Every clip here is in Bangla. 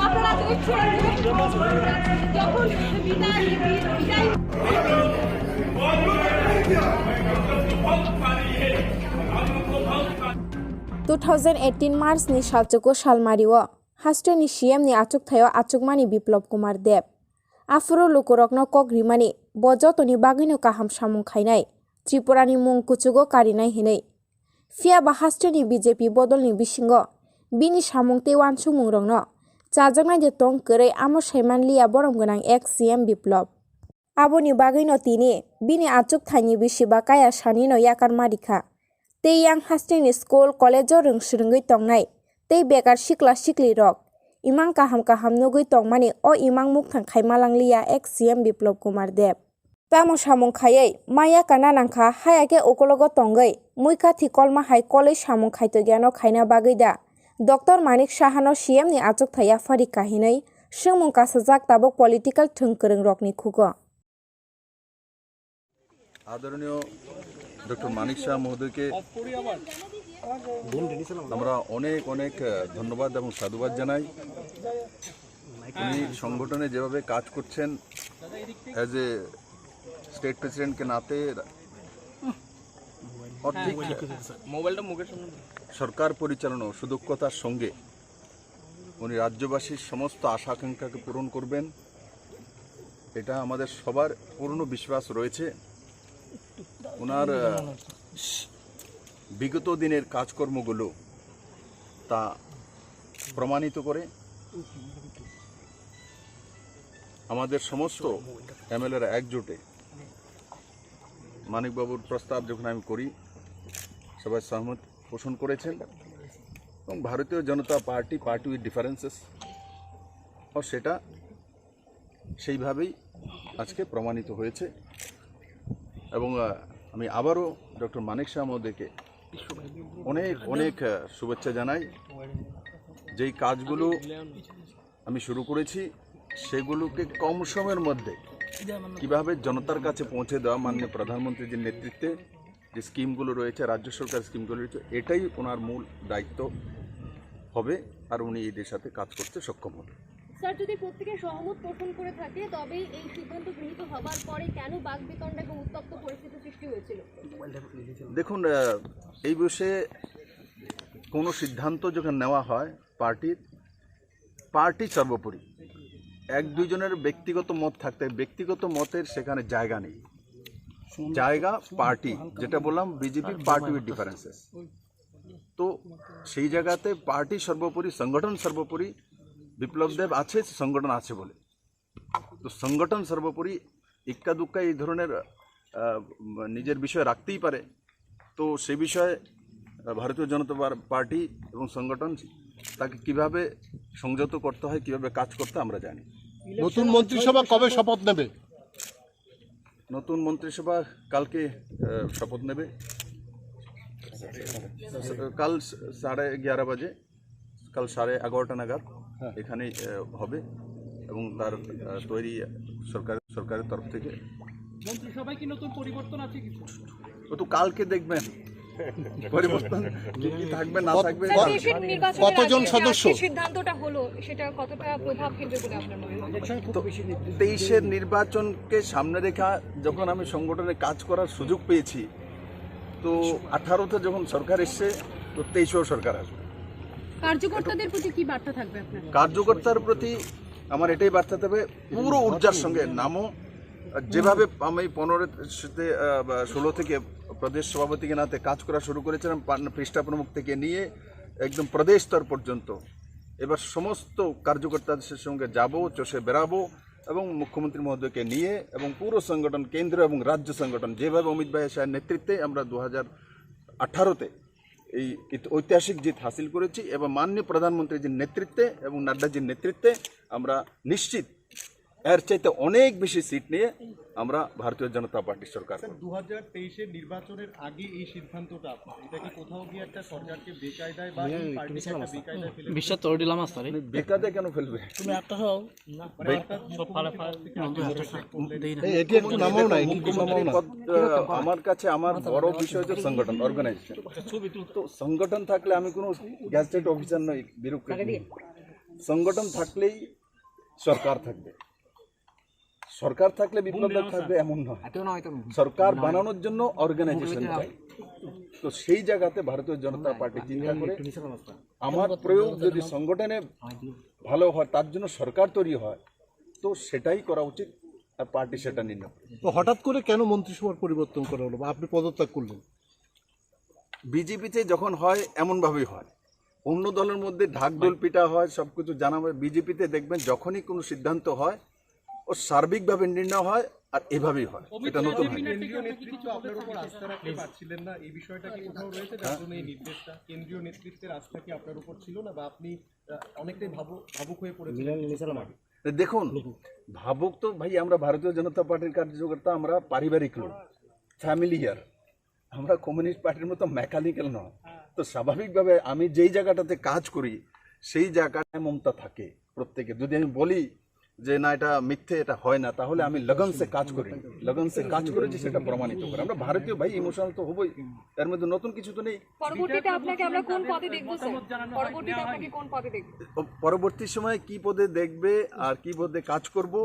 আপনারা দেখছেন যখন বিদায় 2018 मार्चनि सालचोको सालमारिओ हास्टनि सीएमनि आचुकथायाव आचुकमानि बिप्लब कुमार देब आफुरो लुकुरकनो कग्रिमानि बजतनि बागैनो काहाम सामुं खायनाय त्रिपुरानि मुं कुचुगो कारिनाय हिनै फियाबा हास्टनि बीजेपी बदलनि बिसिंगो बिनि सामुंते वानसुमुं रंनो चाजागनाय जे तं करै आमो सैमान लिया बरम गोनां एक्स सीएम बिप्लब आबोनि बागैनो तिनि बिनि आचुकथायनि बिसिबा काया सानिनो याकार मारिखा तै yang hasteni school college rungsrungui tongnai tei bekar sikla sikli rok imang kaham nugui tongmani o imang mukthang khaimalanglia ex CM Biplop Kumar Deb tamo samung khayei maya kana nangkha hayake okologo tongai muika thikolma hai college samung khaito gyano khaina bagida Dr. Manik Shahano CM ni achuk thaya fari kahinai sungmung kasajak tabok political thungkorung rokni khugo आदरणीय डॉक्टर मानिक शाह महोदय के আমরা অনেক অনেক ধন্যবাদ এবং সাধুবাদ জানাই উনি সংগঠনে যেভাবে কাজ করছেন অ্যাজ এ স্টেট প্রেসিডেন্টকে নাতে অর্থিক সরকার পরিচালনা সুদক্ষতার সঙ্গে উনি রাজ্যবাসীর সমস্ত আশা আকাঙ্ক্ষাকে পূরণ করবেন এটা আমাদের সবার পূর্ণ বিশ্বাস রয়েছে ওনার বিগত দিনের কাজকর্মগুলো তা প্রমাণিত করে আমাদের সমস্ত এমএলএরা একজোটে মানিকবাবুর প্রস্তাব যখন আমি করি সবাই সহমত পোষণ করেছেন এবং ভারতীয় জনতা পার্টি উইথ ডিফারেন্সেস ও সেটা সেইভাবেই আজকে প্রমাণিত হয়েছে এবং আমি আবারও ডক্টর মানিক শাহ মহোদয়কে অনেক অনেক শুভেচ্ছা জানাই যেই কাজগুলো আমি শুরু করেছি সেগুলোকে কম সময়ের মধ্যে কিভাবে জনতার কাছে পৌঁছে দেওয়া মাননীয় প্রধানমন্ত্রীর নেতৃত্বে যে স্কিমগুলো রয়েছে রাজ্য সরকার স্কিমগুলো রয়েছে এটাই ওনার মূল দায়িত্ব হবে আর উনি এদের সাথে কাজ করতে সক্ষম হবেন স্যার যদি প্রত্যেকে সহমত পোষণ করে থাকে তবে এই সিদ্ধান্ত গৃহীত হবার পরে কেন বাকবিতণ্ডা এবং উত্তপ্ত পরিস্থিতি সৃষ্টি হয়েছিল দেখুন এই বিষয়ে কোনো সিদ্ধান্ত যখন নেওয়া হয় পার্টি সর্বোপরি এক দুইজনের ব্যক্তিগত মত থাকতে ব্যক্তিগত মতের সেখানে জায়গা নেই জায়গা পার্টি যেটা বললাম বিজেপি পার্টি উইথ ডিফারেন্সেস তো সেই জায়গাতে পার্টি সর্বোপরি সংগঠন সর্বোপরি বিপ্লব দেব আছে সংগঠন আছে বলে তো সংগঠন সর্বোপরি ইক্কা দুক্কা এই ধরনের নিজের বিষয় রাখতেই পারে তো সেই বিষয়ে ভারতীয় জনতা পার্টি এবং সংগঠন তাকে কিভাবে সংযত করতে হয় কিভাবে কাজ করতে আমরা জানি নতুন মন্ত্রিসভা কবে শপথ নেবে নতুন মন্ত্রিসভা কালকে শপথ নেবে কাল 11:30 বাজে কাল 11:30 নাগাদ এখানেই হবে এবং তার তৈরি সরকারের তরফ থেকে মন্ত্রিসভায় কি নতুন পরিবর্তন আছে কিছু ও তো কালকে দেখবেন পরিবর্তন কি থাকবে না থাকবে কতজন সদস্য সিদ্ধান্তটা হলো সেটা কতটা প্রভাব ফেলবে বলে আপনার মনে হয় 23-এর নির্বাচনকে সামনে রেখে যখন আমি সংগঠনে কাজ করার সুযোগ পেয়েছি তো 18তে যখন সরকার এসছে তো 23এও সরকার আসবে কার্যকর্তাদের প্রতি কি বার্তা থাকবে আপনার কার্যকর্তার প্রতি আমার এটাই বার্তা থাকবে পুরো ঊর্জার সঙ্গে নামও যেভাবে আমি 16 থেকে প্রদেশ সভাপতিকে নাতে কাজ করা শুরু করেছিলাম পৃষ্ঠা প্রমুখ থেকে নিয়ে একদম প্রদেশ স্তর পর্যন্ত এবার সমস্ত কার্যকর্তাদের সঙ্গে যাব চষে বেড়াবো এবং মুখ্যমন্ত্রী মহোদয়কে নিয়ে এবং পুরো সংগঠন কেন্দ্র এবং রাজ্য সংগঠন যেভাবে অমিত ভাই শাহের নেতৃত্বে আমরা 2018-তে এই ঐতিহাসিক জিত হাসিল করেছি এবং মাননীয় প্রধানমন্ত্রীজির নেতৃত্বে এবং নাড্ডাজির নেতৃত্বে আমরা নিশ্চিত এর চাইতে অনেক বেশি সিট নিয়ে আমরা ভারতীয় জনতা পার্টির সরকার 2023-এর নির্বাচনের আগে এই সিদ্ধান্তটা এটা কি কোথাও গিয়ে একটা সরকারকে বেকায়দায় বা পার্টিকে একটা বেকায়দায় ফেলে বিশ্বাস তো দিলাম স্যার বেকায়দায় কেন ফেলবে তুমি একটা হও না সব ফালা এই এটি একটু নামাও না এটি নামাও না আমার কাছে আমার বড় বিষয় হচ্ছে সংগঠন অর্গানাইজেশন তো সংগঠন থাকলে আমি কোনো গ্যাজেটেড অফিসার নই বিরুদ্ধে সংগঠন থাকলেই সরকার থাকবে, সরকার থাকলে বিপ্লব থাকবে এমন নয়। সরকার বানানোর জন্য অর্গানাইজেশন চাই। তো সেই জায়গাতে ভারতীয় জনতা পার্টি চিন্তা করে আমার প্রয়োগ যদি সংগঠনে ভালো হয়, তার জন্য সরকার তৈরি হয়, তো সেটাই করা উচিত, আর পার্টি সেটা নির্ণয় করে। তো হঠাৎ করে কেন মন্ত্রিসভার পরিবর্তন করা হলো বা আপনি পদত্যাগ করলেন? বিজেপিতে যখন হয় এমনভাবেই হয়, অন্য দলের মধ্যে ঢাকঢোল পিটা হয়, সব কিছু জানা হয়। বিজেপিতে দেখবেন যখনই কোনো সিদ্ধান্ত হয় ও সার্বিকভাবে নির্ণয় হয়, আর এভাবেই হয়, এটা নতুন হয়। কেন্দ্রীয় নেতৃত্ব আপনার উপর আস্থা রাখতে পারছিলেন না, এই বিষয়টা কি কোথাও রয়েছে যার জন্য এই নির্দেশটা? কেন্দ্রীয় নেতৃত্বের আস্থা কি আপনার উপর ছিল না, বা আপনি অনেকটাই ভাবুক হয়ে পড়েছিলেন? দেখুন, ভাবুক তো ভাই, আমরা ভারতীয় জনতা পার্টির কার্যকর্তা, আমরা পারিবারিক লোক, ফ্যামিলিয়ার, আমরা কমিউনিস্ট পার্টির মতো মেকানিক্যাল নয়। তো স্বাভাবিকভাবে আমি যেই জায়গাটাতে কাজ করি সেই জায়গাটায় মমতা থাকে প্রত্যেকে। যদি আমি বলি যে না এটা মিথ্যে, এটা হয় না, তাহলে আমি লগন সে কাজ করি, লগন সে কাজ করেছি, সেটা প্রমাণিত করে। আমরা ভারতীয় ভাই, ইমোশনাল তো হবই, এর মধ্যে নতুন কিছু তো নেই। পরবর্তীতে আপনাকে আমরা কোন পদে দেখবো স্যার? পরবর্তীতে আপনাকে কোন পদে দেখবো? পরবর্তী সময়ে কি পদে দেখবে আর কি পদে কাজ করব,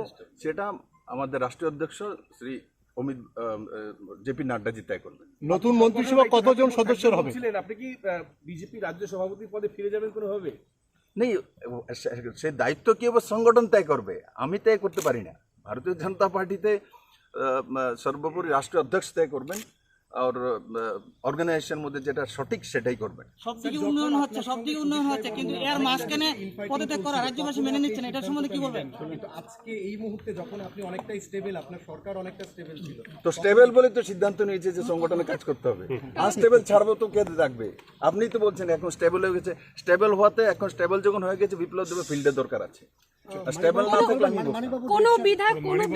সেটা আমাদের রাষ্ট্রীয় অধ্যক্ষ শ্রী অমিত জেপি নাড্ডাজি তয় করবেন। নতুন মন্ত্রিসভা কতজন সদস্যের হবে? আপনি কি বিজেপি রাজ্য সভাপতি পদে ফিরে যাবেন কোনোভাবে? নেই, সে দায়িত্ব কি হবে সংগঠন তয় করবে, আমি তয় করতে পারি না। ভারতীয় জনতা পার্টিতে সর্বোপরি রাষ্ট্রীয় অধ্যক্ষ তয় করবেন, আর অর্গানাইজেশনের মধ্যে যেটা সঠিক সেটাই করবেন। সবদিকে উন্নয়ন হচ্ছে, কিন্তু এর মাঝখানে পদত্যাগ করা রাজ্যবাসী মেনে নিচ্ছে না, এটার সম্বন্ধে কি বলবেন? কিন্তু আজকে এই মুহূর্তে যখন আপনি অনেকটাই স্টেবল, আপনার সরকার অনেকটা স্টেবল ছিল, তো স্টেবল বলে তো সিদ্ধান্ত নিয়েছে যে সংগঠনে কাজ করতে হবে। আনস্টেবল ছাড়বো তো কে রাখবে? আপনিই তো বলছেন এখন স্টেবল হয়ে গেছে। স্টেবল হওয়াতে, এখন স্টেবল যখন হয়ে গেছে, বিপ্লব দেবে ফিল্ডে দরকার আছে। স্টেবল না থাকলে আমি কোন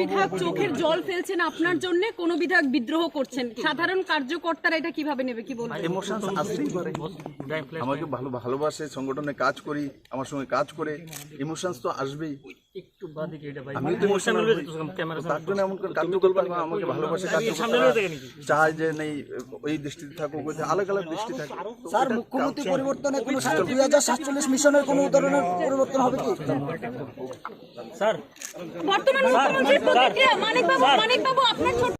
বিধায়ক চোখের জল ফেলছেন আপনার জন্য, কোন বিধায়ক বিদ্রোহ করছেন, সাধারণ কার্যকর্তারা এটা কিভাবে নেবে, কি বলবেন? ইমোশনস আসতেই পারে। আমাকে ভালোবাসে, সংগঠনে কাজ করি, আমার সঙ্গে কাজ করে, ইমোশনস তো আসবেই। একটু বাদে কি এটা ভাই? আমি তো ইমোশনাল হই, তার জন্য এমন কার্যকর্তা আমাকে ভালোবাসে, চায় যে নেই ওই দৃষ্টিতে থাকুক, আলাদা আলাদা দৃষ্টি থাকে। স্যার, মুখ্যমন্ত্রী পরিবর্তনে কোনো 2047 মিশনের কোনো ধরনের পরিবর্তন হবে কি? স্যার, বর্তমান মুখ্যমন্ত্রীর প্রতিক্রিয়া, মানিক বাবু আপনার ছোট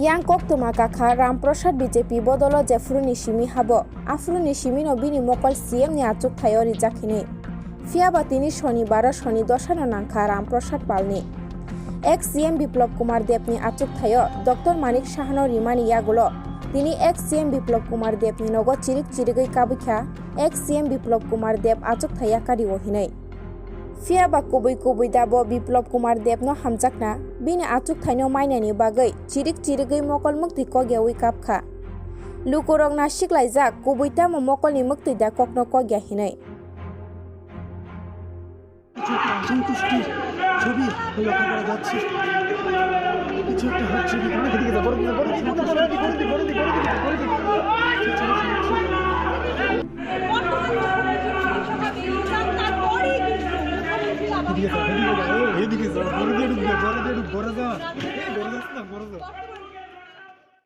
yang kok tuma kakha Ramprasad BJP bodolo Jefruni Shimi habo Afruni Shimi no bini mokol CM ni achuk thayori jakhini fiaba tini shonibara shoni doshano nangkha Ramprasad palni ex CM Biplop Kumar Deb ni achuk thayo Dr. Manik Shahano rimani yagulo tini ex CM Biplop Kumar Deb ni nogo chirik chirigai kabukha ex CM Biplop Kumar Deb achuk thaya kari ohinai fiaba kubui dabo Biplop Kumar Deb no hamjakna bini achuk thaino mainani bagai chirik chirigai mokol mukti kogyawi kapkha lukorok na siklaijak kubuita mo mokol ni mukti da kokno kogya hinai সন্তুষ্টির ছবি লক্ষ্য করা যাচ্ছে। কিছু একটা হচ্ছে,